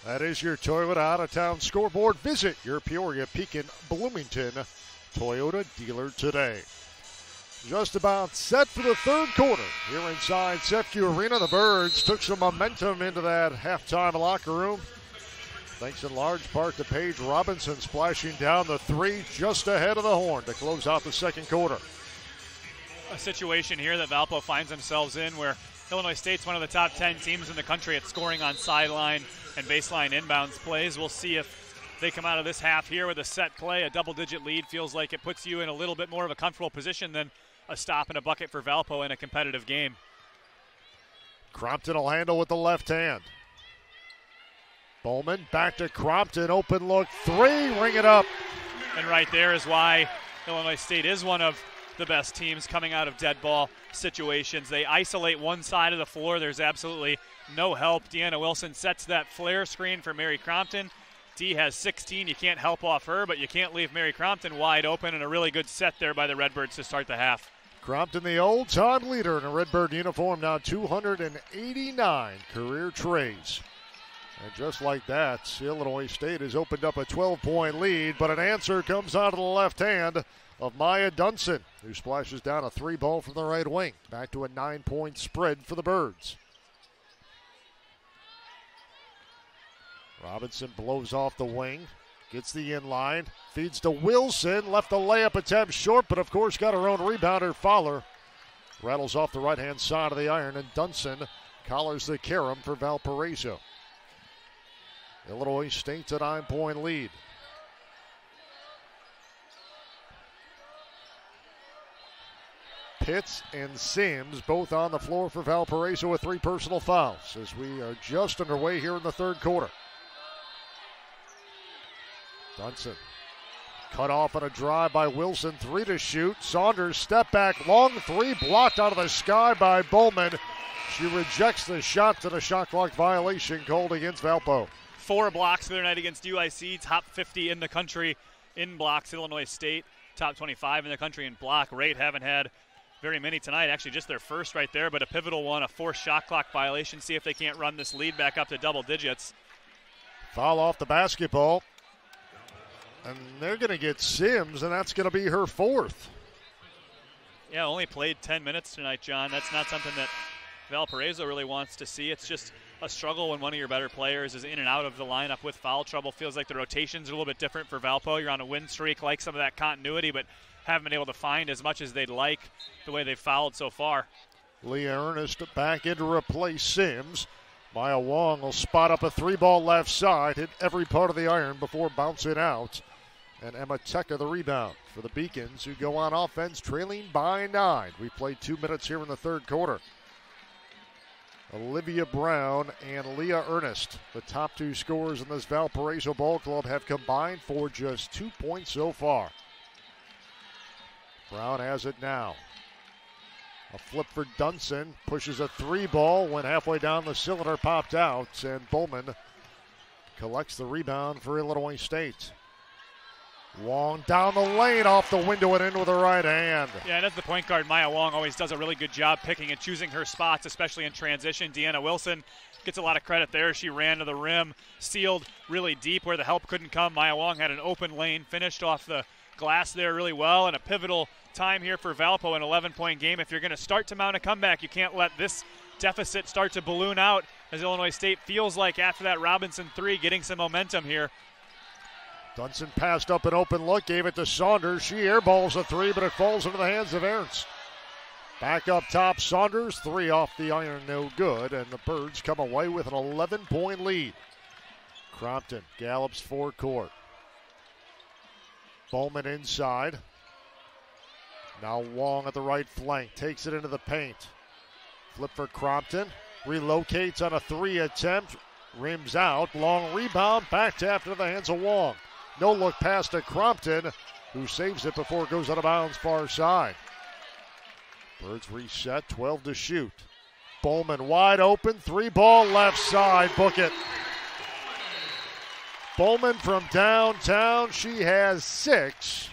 That is your Toyota out-of-town scoreboard. Visit your Peoria, Pekin, Bloomington Toyota dealer today. Just about set for the third quarter here inside Sefcu Arena. The Birds took some momentum into that halftime locker room, thanks in large part to Paige Robinson splashing down the three just ahead of the horn to close out the second quarter. A situation here that Valpo finds themselves in where Illinois State's one of the top 10 teams in the country at scoring on sideline and baseline inbounds plays. We'll see if they come out of this half here with a set play. A double-digit lead feels like it puts you in a little bit more of a comfortable position than a stop and a bucket for Valpo in a competitive game. Crompton will handle with the left hand. Bowman back to Crompton, open look, three, ring it up. And right there is why Illinois State is one of the best teams coming out of dead ball situations. They isolate one side of the floor. There's absolutely no help. Deanna Wilson sets that flare screen for Mary Crompton. Dee has 16. You can't help off her, but you can't leave Mary Crompton wide open, and a really good set there by the Redbirds to start the half. Crompton, the old-time leader in a Redbird uniform, now 289 career trays. And just like that, Illinois State has opened up a 12-point lead, but an answer comes out of the left hand of Maya Dunson, who splashes down a three ball from the right wing. Back to a 9-point spread for the Birds. Robinson blows off the wing, gets the inline, feeds to Wilson, left the layup attempt short, but of course got her own rebounder. Fowler rattles off the right-hand side of the iron, and Dunson collars the carom for Valparaiso. Illinois State's a 9-point lead. Pitts and Sims both on the floor for Valparaiso with 3 personal fouls as we are just underway here in the third quarter. Dunson cut off on a drive by Wilson, 3 to shoot. Saunders step back, long three, blocked out of the sky by Bowman. She rejects the shot, to the shot clock violation called against Valpo. 4 blocks the other night against UIC, top 50 in the country in blocks. Illinois State, top 25 in the country in block rate. Haven't had very many tonight, actually just their first right there, but a pivotal one, a forced shot clock violation. See if they can't run this lead back up to double digits. Foul off the basketball. And they're going to get Sims, and that's going to be her 4th. Yeah, only played 10 minutes tonight, John. That's not something that Valparaiso really wants to see. It's just a struggle when one of your better players is in and out of the lineup with foul trouble. Feels like the rotations are a little bit different for Valpo. You're on a win streak, like some of that continuity, but haven't been able to find as much as they'd like the way they've fouled so far. Leah Ernest back in to replace Sims. Maya Wong will spot up a 3-ball left side, hit every part of the iron before bouncing out. And Emma Tecca the rebound for the Beacons, who go on offense trailing by 9. We played 2 minutes here in the third quarter. Olivia Brown and Leah Ernest, the top 2 scorers in this Valparaiso ball club, have combined for just 2 points so far. Brown has it now. A flip for Dunson, pushes a 3-ball, went halfway down the cylinder, popped out, and Bowman collects the rebound for Illinois State. Wong down the lane, off the window and in with the right hand. Yeah, and as the point guard, Maya Wong always does a really good job picking and choosing her spots, especially in transition. Deanna Wilson gets a lot of credit there. She ran to the rim, sealed really deep where the help couldn't come. Maya Wong had an open lane, finished off the glass there really well, and a pivotal time here for Valpo, an 11-point game. If you're going to start to mount a comeback, you can't let this deficit start to balloon out, as Illinois State feels like after that Robinson 3 getting some momentum here. Dunson passed up an open look, gave it to Saunders. She airballs a 3, but it falls into the hands of Ernst. Back up top, Saunders, 3 off the iron, no good, and the Birds come away with an 11-point lead. Crompton gallops forecourt. Bowman inside. Now Wong at the right flank, takes it into the paint. Flip for Crompton, relocates on a 3 attempt, rims out, long rebound, back tapped into the hands of Wong. No look pass to Crompton, who saves it before it goes out of bounds far side. Birds reset, 12 to shoot. Bowman wide open, 3-ball left side, book it. Bowman from downtown, she has 6.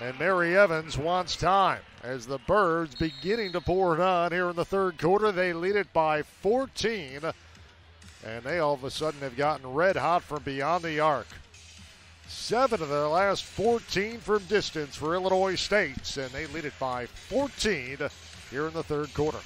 And Mary Evans wants time as the Birds beginning to pour it on here in the third quarter. They lead it by 14. and they all of a sudden have gotten red hot from beyond the arc. 7 of their last 14 from distance for Illinois State, and they lead it by 14 here in the third quarter.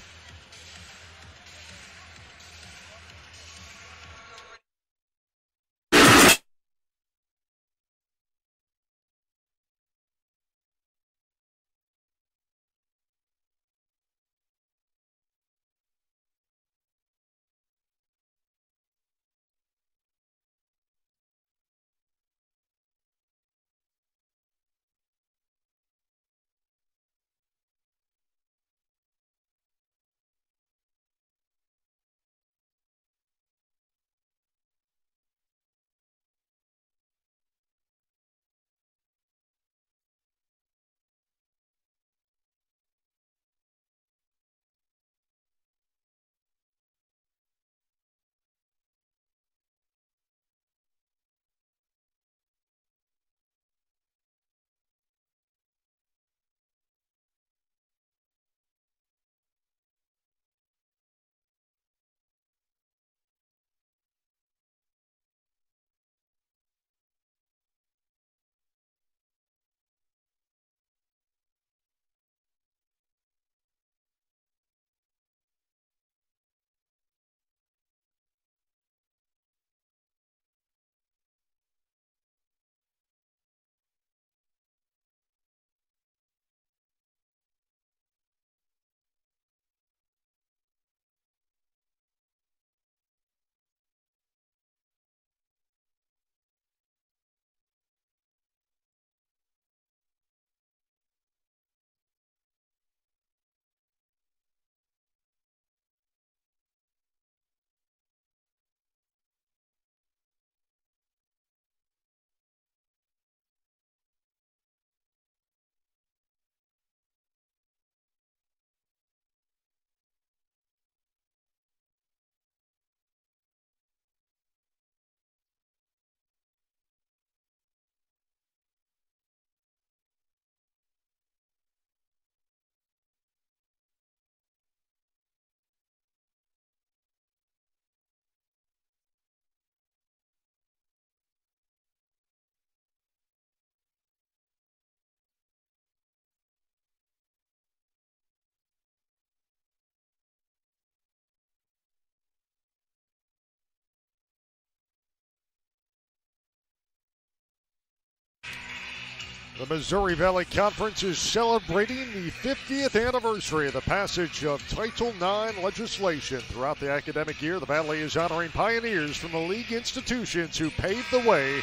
The Missouri Valley Conference is celebrating the 50th anniversary of the passage of Title IX legislation. Throughout the academic year, the Valley is honoring pioneers from the league institutions who paved the way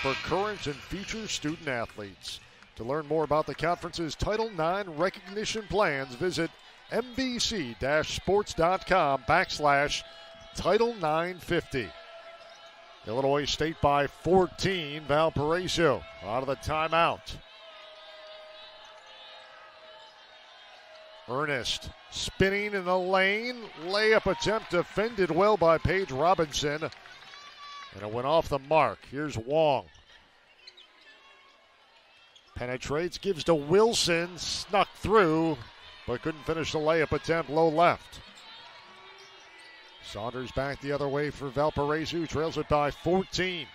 for current and future student athletes. To learn more about the conference's Title IX recognition plans, visit mbc-sports.com/Title IX 50. Illinois State by 14. Valparaiso out of the timeout. Ernest spinning in the lane. Layup attempt defended well by Paige Robinson. And it went off the mark. Here's Wong. Penetrates, gives to Wilson. Snuck through, but couldn't finish the layup attempt. Low left. Saunders back the other way for Valparaiso, trails it by 14.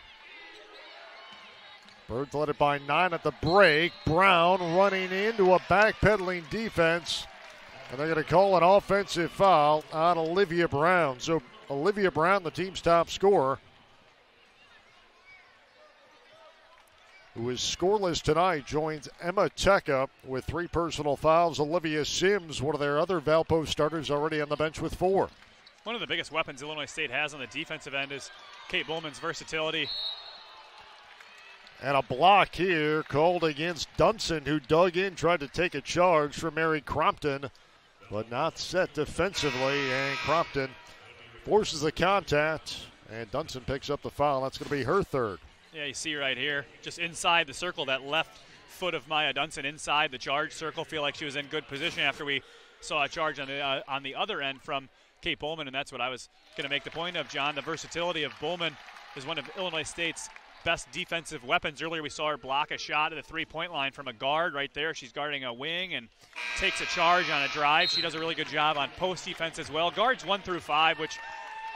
Birds led it by 9 at the break. Brown running into a backpedaling defense, and they're going to call an offensive foul on Olivia Brown. So Olivia Brown, the team's top scorer, who is scoreless tonight, joins Emma Tecca with 3 personal fouls. Olivia Sims, one of their other Valpo starters, already on the bench with 4. One of the biggest weapons Illinois State has on the defensive end is Kate Bowman's versatility. And a block here called against Dunson, who dug in, tried to take a charge from Mary Crompton, but not set defensively. And Crompton forces the contact, and Dunson picks up the foul. That's going to be her third. Yeah, you see right here, just inside the circle, that left foot of Maya Dunson inside the charge circle. Feel like she was in good position after we saw a charge on the other end from Kate Bowman, and that's what I was going to make the point of, John. The versatility of Bowman is one of Illinois State's best defensive weapons. Earlier we saw her block a shot at the three-point line from a guard right there. She's guarding a wing and takes a charge on a drive. She does a really good job on post defense as well. Guards 1 through 5, which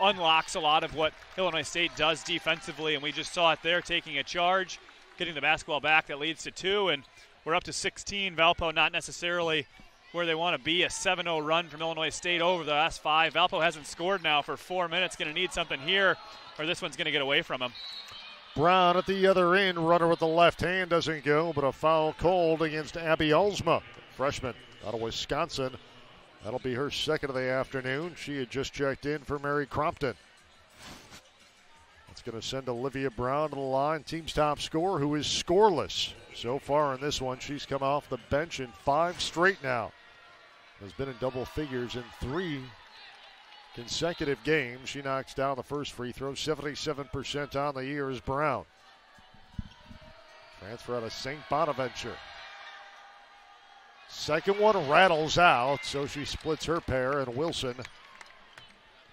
unlocks a lot of what Illinois State does defensively, and we just saw it there, taking a charge, getting the basketball back. That leads to 2, and we're up to 16. Valpo not necessarily where they want to be. A 7-0 run from Illinois State over the last 5. Valpo hasn't scored now for 4 minutes. Going to need something here, or this one's going to get away from him. Brown at the other end, runner with the left hand doesn't go, but a foul called against Abby Ulsma, freshman out of Wisconsin. That'll be her second of the afternoon. She had just checked in for Mary Crompton. That's going to send Olivia Brown to the line, team's top scorer, who is scoreless so far in this one. She's come off the bench in 5 straight now. Has been in double figures in 3 consecutive games. She knocks down the first free throw. 77% on the year is Brown. Transfer out of St. Bonaventure. Second one rattles out, so she splits her pair, and Wilson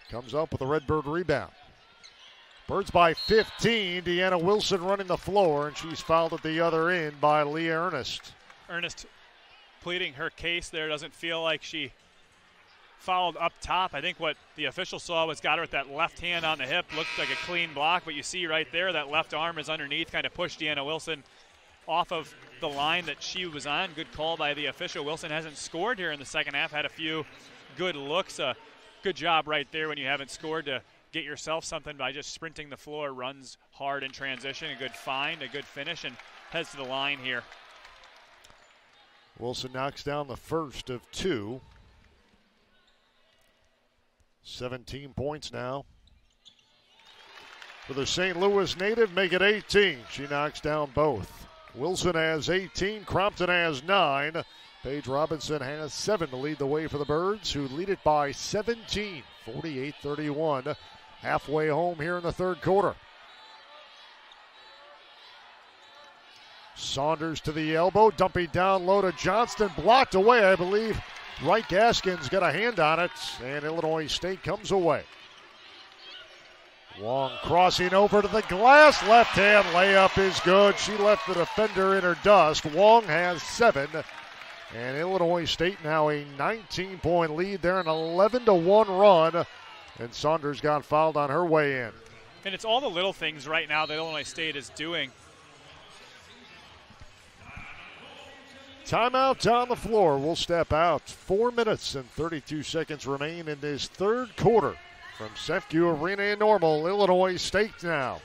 comes up with a Redbird rebound. Birds by 15. Deanna Wilson running the floor, and she's fouled at the other end by Leah Ernest. Ernest pleading her case there. Doesn't feel like she fouled up top. I think what the official saw was got her with that left hand on the hip. Looked like a clean block, but you see right there that left arm is underneath, kind of pushed Deanna Wilson off of the line that she was on. Good call by the official. Wilson hasn't scored here in the second half. Had a few good looks. Good job right there when you haven't scored to get yourself something by just sprinting the floor. Runs hard in transition. A good find, a good finish, and heads to the line here. Wilson knocks down the first of 2. 17 points now for the St. Louis native. Make it 18. She knocks down both. Wilson has 18. Crompton has 9. Paige Robinson has 7 to lead the way for the Birds, who lead it by 17, 48-31. Halfway home here in the third quarter. Saunders to the elbow, dumping down low to Johnston, blocked away, I believe. Wright Gaskin's got a hand on it, and Illinois State comes away. Wong crossing over to the glass, left hand layup is good. She left the defender in her dust. Wong has 7, and Illinois State now a 19-point lead. They're an 11-1 run, and Saunders got fouled on her way in. And it's all the little things right now that Illinois State is doing. Timeout on the floor. We'll step out. 4 minutes and 32 seconds remain in this third quarter. From Sefcu Arena in Normal, Illinois State now.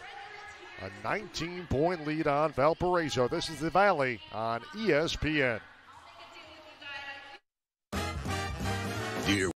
A 19-point lead on Valparaiso. This is the Valley on ESPN. Dear